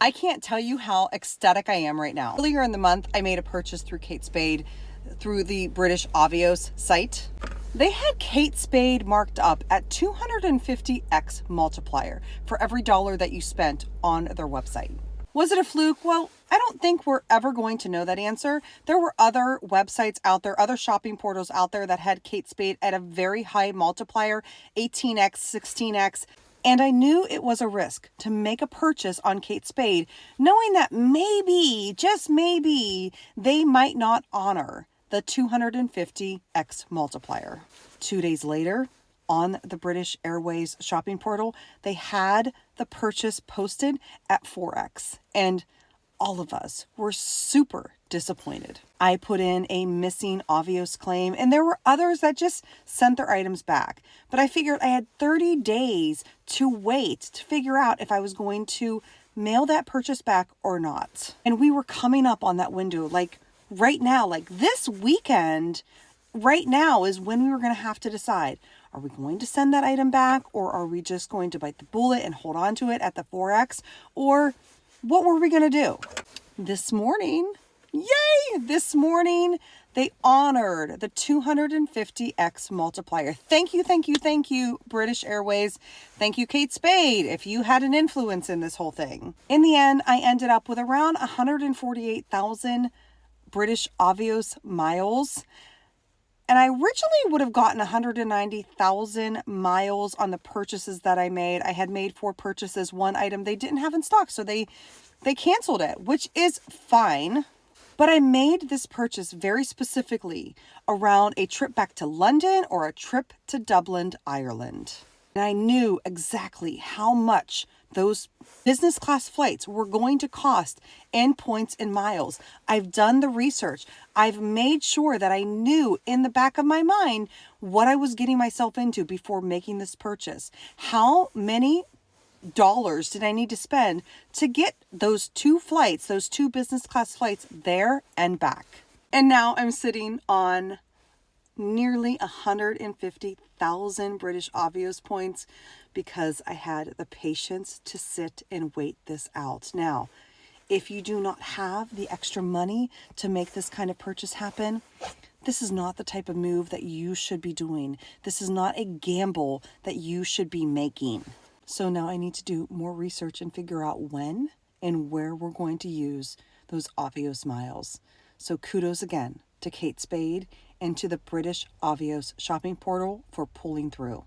I can't tell you how ecstatic I am right now. Earlier in the month, I made a purchase through Kate Spade through the British Avios site. They had Kate Spade marked up at 250x multiplier for every dollar that you spent on their website. Was it a fluke? Well, I don't think we're ever going to know that answer. There were other websites out there, other shopping portals out there that had Kate Spade at a very high multiplier, 18x, 16x. And I knew it was a risk to make a purchase on Kate Spade, knowing that maybe, just maybe, they might not honor the 250x multiplier. 2 days later, on the British Airways shopping portal, they had the purchase posted at 4x. And all of us were super disappointed. I put in a missing Avios claim, and there were others that just sent their items back. But I figured I had 30 days to wait to figure out if I was going to mail that purchase back or not. And we were coming up on that window, like right now, like this weekend, right now is when we were going to have to decide. Are we going to send that item back, or are we just going to bite the bullet and hold on to it at the 4x? Or what were we going to do? This morning, this morning, they honored the 250x multiplier. Thank you, British Airways. Thank you, Kate Spade, if you had an influence in this whole thing. In the end, I ended up with around 148,000 British Avios miles. And I originally would have gotten 190,000 miles on the purchases that I made. I had made 4 purchases, one item they didn't have in stock, so they canceled it, which is fine. But I made this purchase very specifically around a trip back to London or a trip to Dublin, Ireland. And I knew exactly how much those business class flights were going to cost in points and miles. I've done the research. I've made sure that I knew in the back of my mind what I was getting myself into before making this purchase. How many dollars did I need to spend to get those 2 flights, those 2 business class flights there and back? And now I'm sitting on nearly 150,000 British Avios points because I had the patience to sit and wait this out. Now, if you do not have the extra money to make this kind of purchase happen, this is not the type of move that you should be doing. This is not a gamble that you should be making. So now I need to do more research and figure out when and where we're going to use those Avios miles. So kudos again to Kate Spade and to the British Avios shopping portal for pulling through.